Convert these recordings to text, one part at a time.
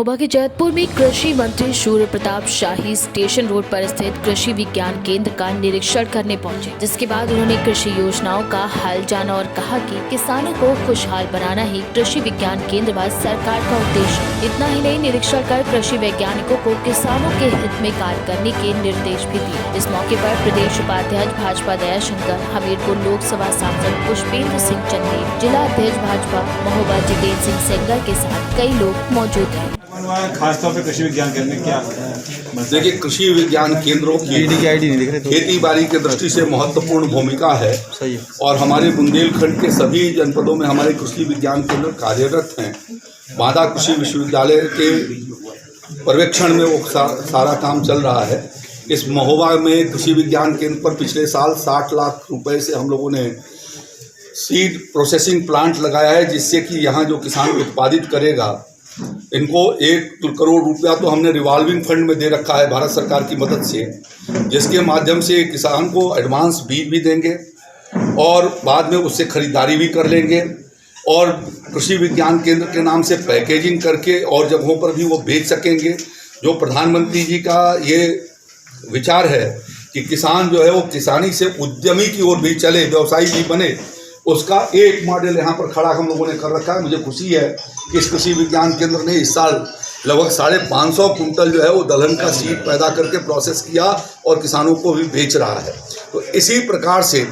महोबा के जैतपुर में कृषि मंत्री सूर्य प्रताप शाही स्टेशन रोड पर स्थित कृषि विज्ञान केंद्र का निरीक्षण करने पहुंचे, जिसके बाद उन्होंने कृषि योजनाओं का हाल जाना और कहा कि किसानों को खुशहाल बनाना ही कृषि विज्ञान केंद्र व सरकार का उद्देश्य है। इतना ही नहीं, निरीक्षण कर कृषि वैज्ञानिकों को किसानों के हित में कार्य करने के निर्देश भी दिए। इस मौके पर प्रदेश उपाध्यक्ष भाजपा दयाशंकर, हमीरपुर लोकसभा सांसद पुष्पेंद्र सिंह चन्देल, जिला अध्यक्ष भाजपा महोबा जितेंद्र सिंह सेंगर के साथ कई लोग मौजूद हैं। खासतौर पे कृषि विज्ञान केंद्र क्या देखिए, कृषि विज्ञान केंद्रों की खेती बाड़ी की दृष्टि से महत्वपूर्ण भूमिका है और हमारे बुंदेलखंड के सभी जनपदों में हमारे कृषि विज्ञान केंद्र कार्यरत हैं। बांदा कृषि विश्वविद्यालय के पर्यवेक्षण में वो सारा काम चल रहा है। इस महोबा में कृषि विज्ञान केंद्र पर पिछले साल 60 लाख रुपए से हम लोगों ने सीड प्रोसेसिंग प्लांट लगाया है, जिससे कि यहाँ जो किसान उत्पादित करेगा इनको 1 करोड़ रुपया तो हमने रिवॉल्विंग फंड में दे रखा है भारत सरकार की मदद से, जिसके माध्यम से किसान को एडवांस बीज भी देंगे और बाद में उससे खरीदारी भी कर लेंगे और कृषि विज्ञान केंद्र के नाम से पैकेजिंग करके और जगहों पर भी वो बेच सकेंगे। जो प्रधानमंत्री जी का ये विचार है कि किसान जो है वो किसानी से उद्यमी की ओर भी चले, व्यवसायी भी बने, उसका एक मॉडल यहाँ पर खड़ा हम लोगों ने कर रखा है। मुझे खुशी है कि इस कृषि विज्ञान केंद्र ने इस साल लगभग 550 कुंटल जो है वो दलहन का सीड पैदा करके प्रोसेस किया और किसानों को भी बेच रहा है। तो इसी प्रकार से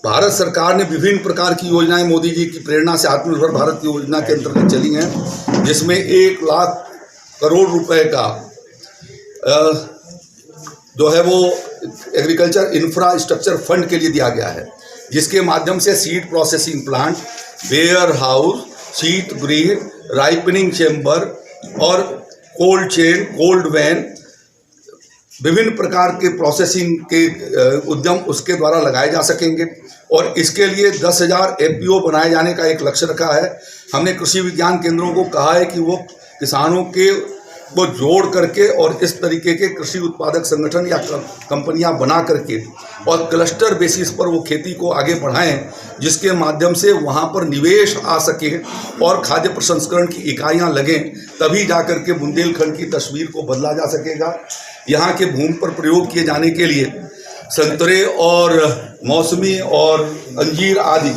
भारत सरकार ने विभिन्न प्रकार की योजनाएं मोदी जी की प्रेरणा से आत्मनिर्भर भारत योजना के अंतर्गत चली हैं, जिसमें 1 लाख करोड़ रुपए का जो है वो एग्रीकल्चर इंफ्रास्ट्रक्चर फंड के लिए दिया गया है, जिसके माध्यम से seed processing plant, warehouse, शीत गृह, राइपनिंग चेम्बर और कोल्ड चेन, कोल्ड वैन, विभिन्न प्रकार के प्रोसेसिंग के उद्यम उसके द्वारा लगाए जा सकेंगे और इसके लिए 10,000 एफपीओ बनाए जाने का एक लक्ष्य रखा है। हमने कृषि विज्ञान केंद्रों को कहा है कि वो किसानों के को जोड़ करके और इस तरीके के कृषि उत्पादक संगठन या कंपनियां बना करके और क्लस्टर बेसिस पर वो खेती को आगे बढ़ाएं, जिसके माध्यम से वहां पर निवेश आ सके और खाद्य प्रसंस्करण की इकाइयां लगें, तभी जाकर के बुंदेलखंड की तस्वीर को बदला जा सकेगा। यहाँ के भूमि पर प्रयोग किए जाने के लिए संतरे और मौसमी और अंजीर आदि,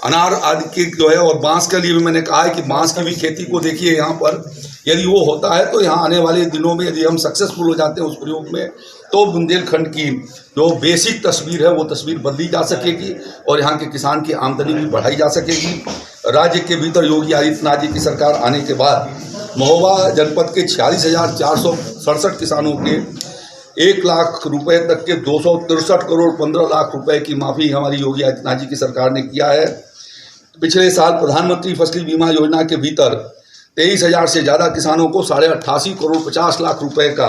अनार आदि की जो है और बांस के लिए भी मैंने कहा है कि बांस की भी खेती को देखिए, यहाँ पर यदि वो होता है तो यहाँ आने वाले दिनों में यदि हम सक्सेसफुल हो जाते हैं उस प्रयोग में, तो बुंदेलखंड की जो बेसिक तस्वीर है वो तस्वीर बदली जा सकेगी और यहाँ के किसान की आमदनी भी बढ़ाई जा सकेगी। राज्य के भीतर योगी आदित्यनाथ जी की सरकार आने के बाद महोबा जनपद के 46,467 किसानों के 1 लाख रुपए तक के 263 करोड़ 15 लाख रुपए की माफ़ी हमारी योगी आदित्यनाथ जी की सरकार ने किया है। पिछले साल प्रधानमंत्री फसल बीमा योजना के भीतर 23,000 से ज़्यादा किसानों को 88 करोड़ 50 लाख रुपए का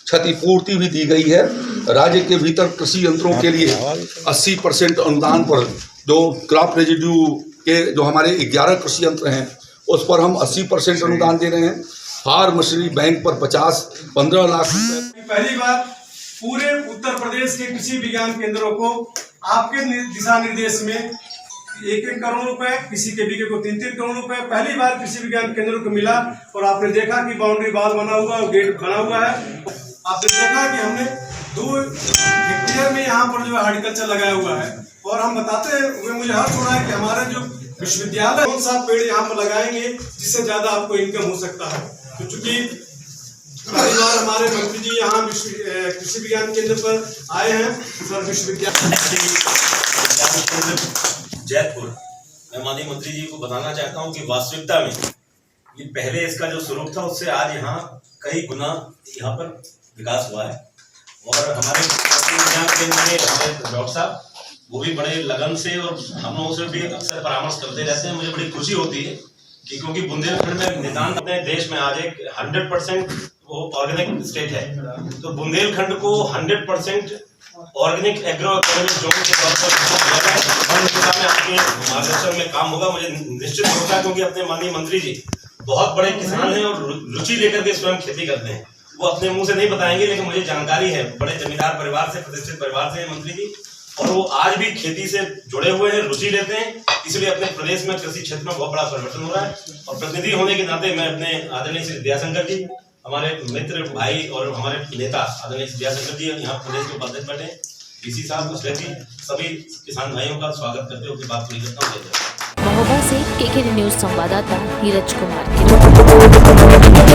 क्षतिपूर्ति भी दी गई है। राज्य के भीतर कृषि यंत्रों के लिए 80% अनुदान पर, जो क्रॉप रेजिड्यू के जो हमारे 11 कृषि यंत्र हैं उस पर हम 80% अनुदान दे रहे हैं। फार्म मशीनरी बैंक पर 15 लाख रुपए। पहली बार पूरे उत्तर प्रदेश के कृषि विज्ञान केंद्रों को आपके दिशा निर्देश में 1-1 करोड़ रुपए, किसी के बीके को 3-3 करोड़ रुपए पहली बार कृषि विज्ञान केंद्रों को मिला और आपने देखा कि बाउंड्री वॉल बना हुआ और गेट बना हुआ है। आपने देखा कि हमने 2 हेक्टेयर में यहाँ पर जो है हॉर्टिकल्चर लगाया हुआ है और हम बताते हुए मुझे हर्ष हो रहा है कि हमारे जो विश्वविद्यालय कौन सा पेड़ यहाँ पर लगाएंगे जिससे ज्यादा आपको इनकम हो सकता है। तो चूंकि पहली बार हमारे मंत्री जी यहाँ कृषि विज्ञान केंद्र पर आए हैं, सर विश्वविद्यालय जैतपुर, मैं माननीय मंत्री जी को बताना चाहता हूँ कि वास्तविकता में ये पहले इसका जो स्वरूप था उससे आज यहाँ कई गुना यहाँ पर विकास हुआ है और हमारे विज्ञान केंद्र में हमारे डॉक्टर साहब वो भी बड़े लगन से और हम लोगों से भी अक्सर परामर्श करते रहते हैं। मुझे बड़ी खुशी होती है कि क्योंकि बुंदेलखंड में निदान अपने देश में आज एक 100% वो ऑर्गेनिक स्टेट है, तो बुंदेलखंड को 100% ऑर्गेनिक एग्रो इकोनॉमिक जोन के तौर पर में आपके मार्गदर्शन में काम होगा। मुझे निश्चित होगा क्योंकि अपने माननीय मंत्री जी बहुत बड़े किसान हैं और रुचि लेकर के स्वयं खेती करते हैं। वो अपने मुंह से नहीं बताएंगे, लेकिन मुझे जानकारी है, बड़े जमींदार परिवार से, प्रतिष्ठित परिवार से मंत्री जी और वो आज भी खेती से जुड़े हुए हैं, रुचि लेते हैं। इसलिए अपने प्रदेश में कृषि क्षेत्र में बहुत बड़ा परिवर्तन हो रहा है। और प्रतिनिधि होने के नाते मैं अपने आदरणीय श्री विद्याशंकर जी, हमारे मित्र भाई और हमारे नेता आदरणीय विद्याशंकर जी यहाँ प्रदेश में उपाध्यक्ष बैठे, डीसी साहब, मुस्लिम जी, सभी किसान भाइयों का स्वागत करते हुए बात पूरी करता हूँ। महोबा से केके न्यूज संवाददाता नीरज कुमार की रिपोर्ट।